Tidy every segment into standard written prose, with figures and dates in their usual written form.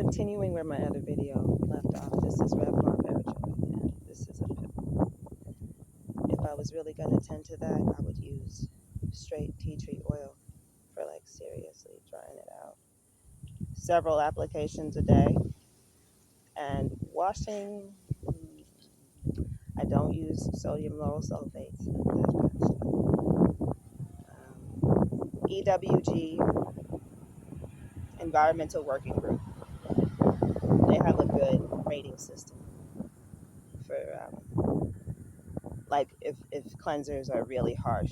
continuing where my other video left off, this is Revlon Verijoy, and this is a pimple. If I was really going to tend to that, I would use straight tea tree oil for like seriously drying it out. Several applications a day, and washing, I don't use sodium lauryl sulfates, that kind of stuff. EWG, Environmental Working Group, they have a good rating system for like if cleansers are really harsh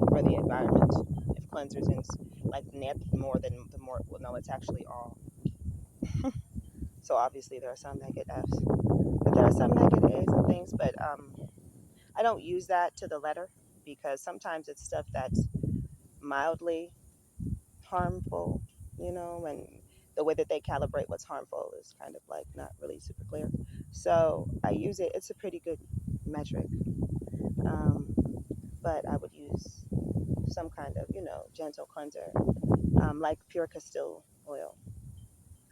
for the environment. If cleansers is like net more than the more, well, no, it's actually all. So obviously there are some that get Fs, but there are some that get As and things. But I don't use that to the letter because sometimes it's stuff that's mildly harmful, and the way that they calibrate what's harmful is kind of like not really super clear. So I use it. It's a pretty good metric. Um, but I would use some kind of, gentle cleanser, like pure Castile oil,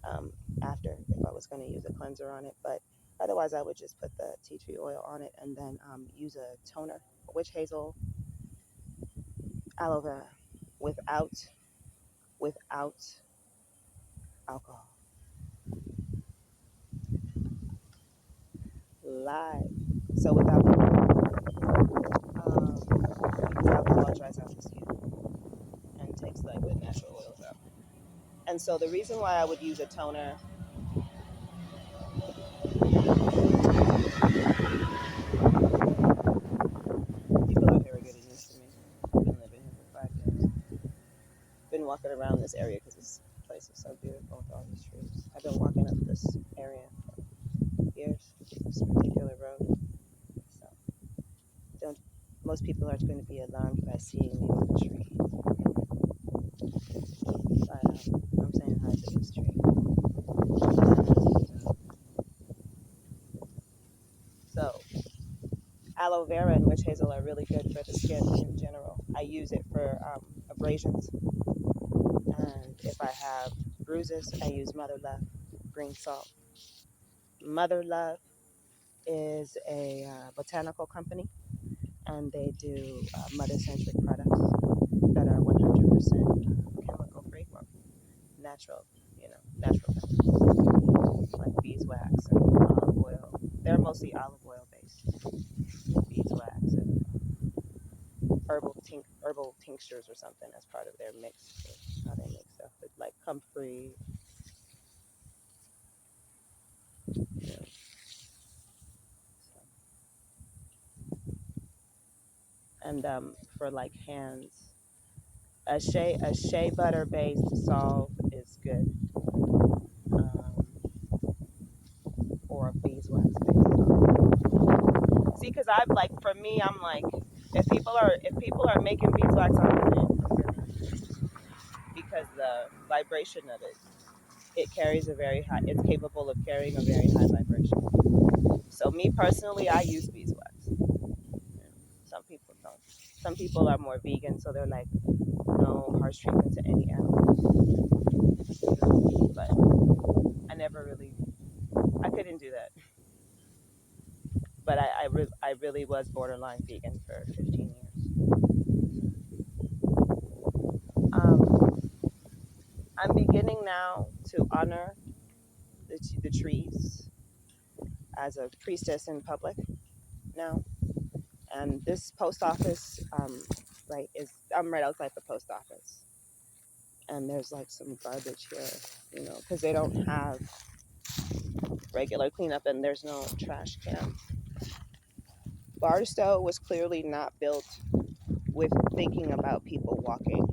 um, after if I was going to use a cleanser on it. But otherwise, I would just put the tea tree oil on it and then use a toner, witch hazel, aloe vera, without alcohol. Live. So without because alcohol dries out the skin and takes like the natural oils out. And so the reason why I would use a toner, people out here are getting used to me. I've been living here for 5 years. Been walking around this area because this place is so beautiful with all these trees. I've been walking up this area for years, this particular road. So don't most people aren't going to be alarmed by seeing me on the tree. But I'm saying hi to this tree. And, so aloe vera and witch hazel are really good for the skin in general. I use it for abrasions. And if I have bruises, I use Mother Love green salt. Mother Love is a botanical company, and they do mother-centric products that are 100% chemical-free, or natural, natural chemicals, like beeswax and olive oil. They're mostly olive oil based, beeswax and herbal tinctures or something as part of their mix. How they make stuff with like comfrey, you know, so. And for like hands, a shea butter based salve is good, um, or a beeswax based salve. See, because I've like for me, I'm like, if people are making beeswax, I'm in because the vibration of it carries a very high. It's capable of carrying a very high vibration. So me personally, I use beeswax. Some people don't. Some people are more vegan, so they're like, no harsh treatment to any animals. But I never really, I couldn't do that. But I really was borderline vegan for 15 years. Um, I'm beginning now to honor the trees as a priestess in public now. And this post office, right, I'm right outside the post office. And there's like some garbage here, because they don't have regular cleanup and there's no trash can. Barstow was clearly not built with thinking about people walking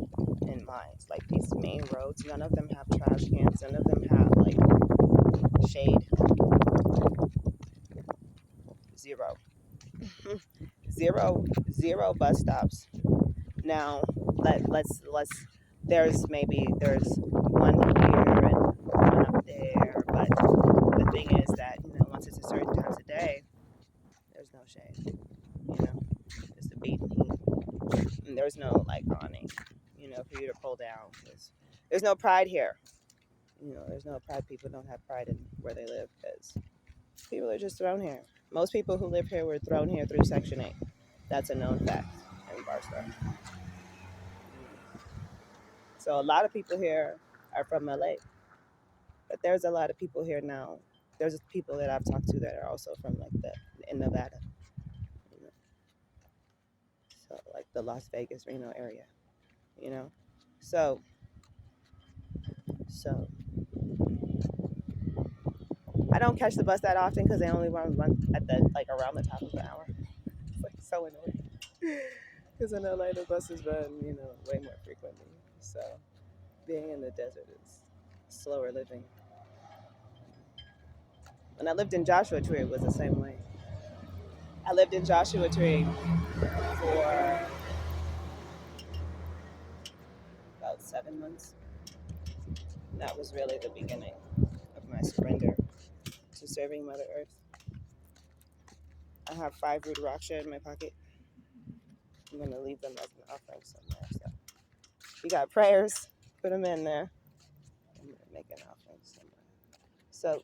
in mind. Like these main roads, none of them have trash cans, none of them have like shade. Zero. Zero bus stops. Now let's there's one here and one up there, but the thing is that once it's a certain times of day, there's no shade. It's the beating heat, and there's no like awning, for you to pull down. There's no pride here. There's no pride. People don't have pride in where they live because people are just thrown here. Most people who live here were thrown here through Section 8. That's a known fact in Barstow. So a lot of people here are from LA, but there's a lot of people here now. There's people that I've talked to that are also from like in Nevada, you know, so like the Las Vegas, Reno area, you know. So so I don't catch the bus that often because they only run at the like around the top of the hour. It's like so annoying. Because in LA the buses run, way more frequently. So being in the desert is slower living. When I lived in Joshua Tree, it was the same way. I lived in Joshua Tree for about 7 months. That was really the beginning of my surrender to serving Mother Earth. I have 5 Rudraksha in my pocket. I'm going to leave them as an offering somewhere. So if you got prayers, put them in there. I'm going to make an offering somewhere. So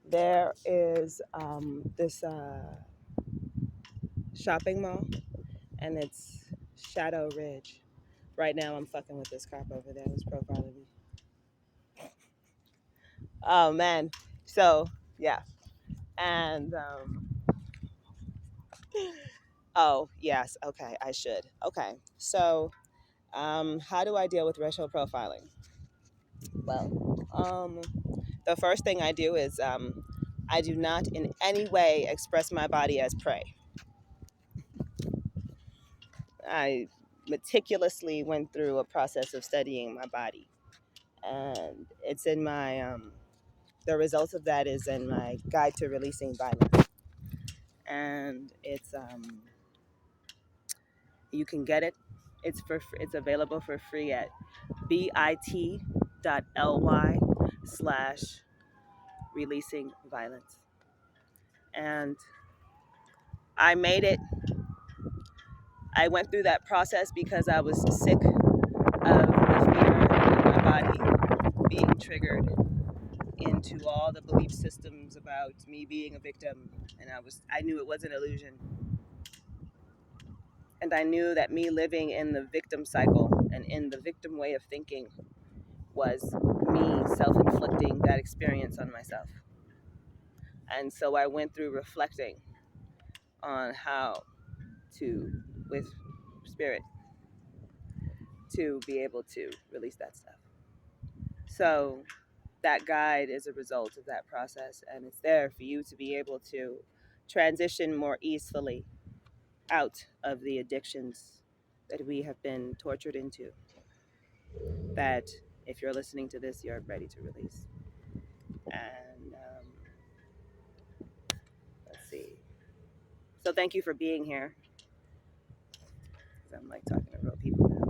there is this shopping mall, and it's Shadow Ridge. Right now, I'm fucking with this cop over there who's profiling me. Oh, man. So, yeah. And, oh, yes. Okay, I should. Okay. So, how do I deal with racial profiling? Well, the first thing I do is I do not in any way express my body as prey. I meticulously went through a process of studying my body, and it's in my the result of that is in my guide to releasing violence, and it's you can get it. It's available for free at bit.ly/releasing violence, and I made it. I went through that process because I was sick of the fear of my body being triggered into all the belief systems about me being a victim, and I knew it was an illusion. And I knew that me living in the victim cycle and in the victim way of thinking was me self-inflicting that experience on myself. And so I went through reflecting on how to, with spirit, to be able to release that stuff. So that guide is a result of that process, and it's there for you to be able to transition more easily out of the addictions that we have been tortured into, that if you're listening to this, you're ready to release. And let's see. So thank you for being here. I'm like talking to real people now.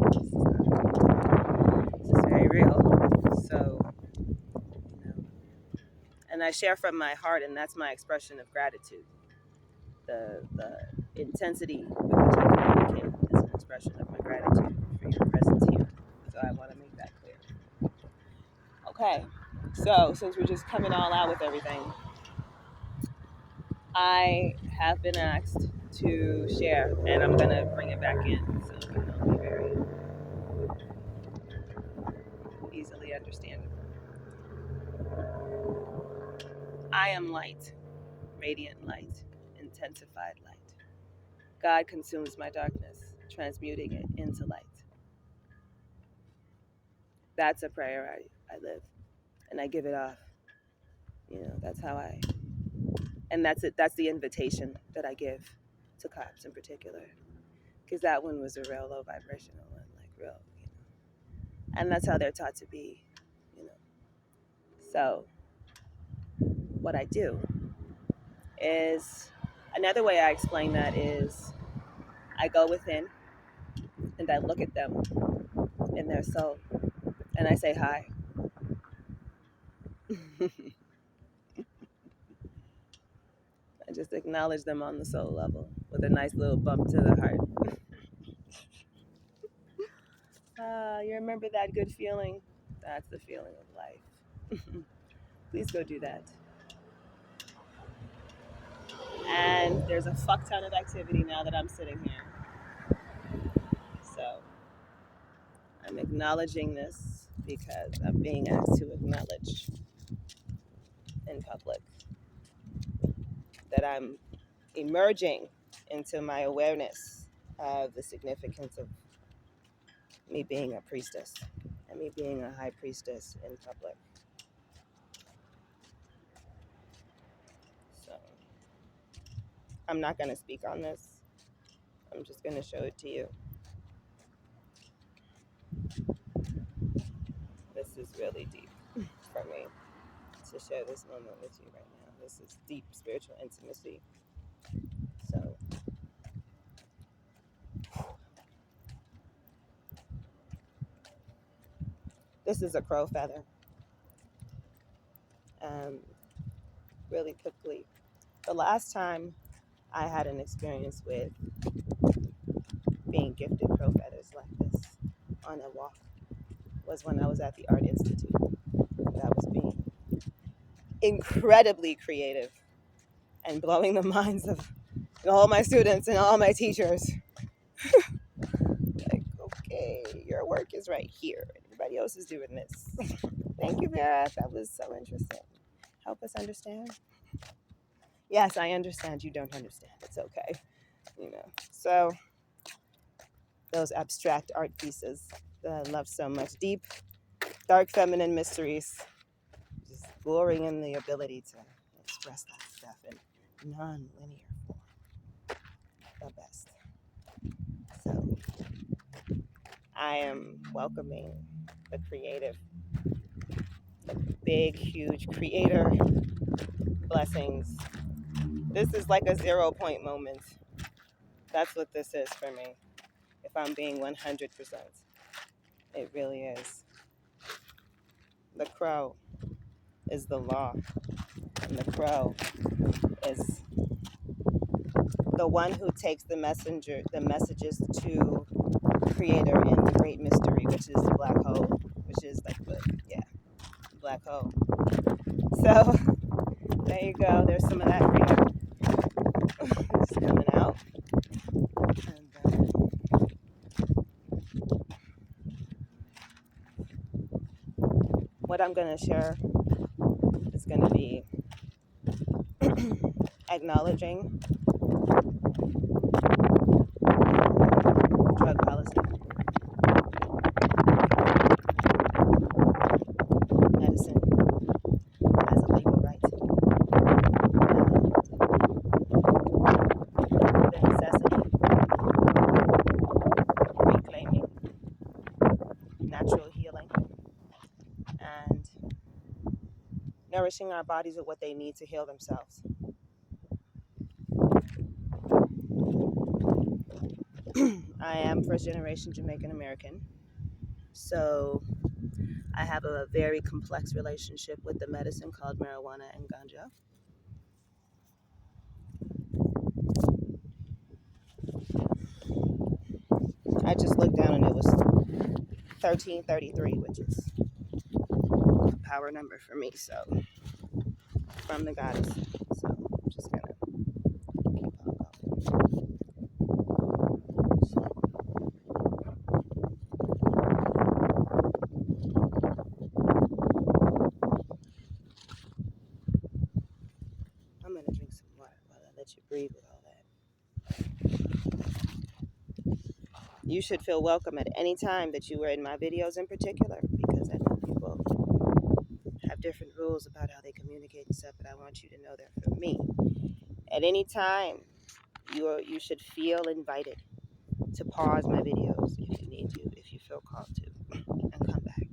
This is very real. So, and I share from my heart, and that's my expression of gratitude. The intensity with which I communicate is an expression of my gratitude for your presence here. So I want to make that clear. Okay, so since we're just coming all out with everything, I have been asked to share, and I'm gonna bring it back in so it'll be very easily understandable. I am light, radiant light, intensified light. God consumes my darkness, transmuting it into light. That's a prayer I live, and I give it off. That's how and that's it. That's the invitation that I give to cops in particular, because that one was a real low vibrational one, like real, and that's how they're taught to be, you know. So what I do is, another way I explain that is I go within and I look at them in their soul and I say hi. I just acknowledge them on the soul level with a nice little bump to the heart. You remember that good feeling? That's the feeling of life. Please go do that. And there's a fuck ton of activity now that I'm sitting here. So I'm acknowledging this because I'm being asked to acknowledge in public that I'm emerging into my awareness of the significance of me being a priestess and me being a high priestess in public. So I'm not going to speak on this. I'm just going to show it to you. This is really deep for me to share this moment with you right now. This is deep spiritual intimacy. So this is a crow feather. Really quickly, the last time I had an experience with being gifted crow feathers like this on a walk was when I was at the Art Institute. I was being incredibly creative and blowing the minds of all my students and all my teachers. Like, okay, your work is right here. Everybody else is doing this. Thank you, Vera. That was so interesting. Help us understand. Yes, I understand. You don't understand. It's okay. So those abstract art pieces that I love so much. Deep, dark feminine mysteries. Just glorying in the ability to express that stuff in non-linear form. The best. So I am welcoming the creative, the big, huge creator blessings. This is like a 0 point moment. That's what this is for me. If I'm being 100%, it really is. The crow is the law, and the crow is the one who takes the messages to creator in the great mystery, which is the black hole, which is like the black hole. So there you go. There's some of that for you. It's coming out. And, what I'm going to share is going to be acknowledging drug policy, medicine as a legal right, and the necessity of reclaiming natural healing and nourishing our bodies with what they need to heal themselves. I am first generation Jamaican American, so I have a very complex relationship with the medicine called marijuana and ganja. I just looked down and it was 1333, which is a power number for me, so from the goddess. So I'm just gonna keep on going. I'm gonna drink some water while I let you breathe with all that. You should feel welcome at any time that you were in my videos in particular, because I know people have different rules about how they communicate and stuff, but I want you to know that for me, at any time, you should feel invited to pause my videos if you need to, if you feel called to, and come back.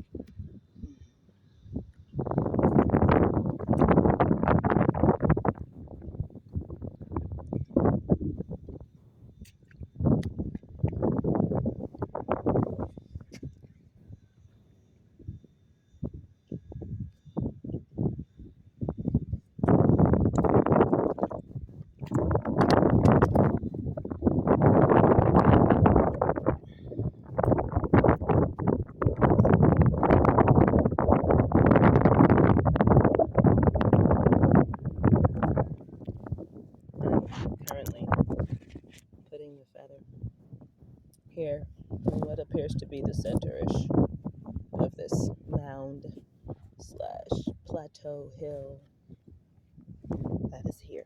appears to be the center-ish of this mound slash plateau hill that is here.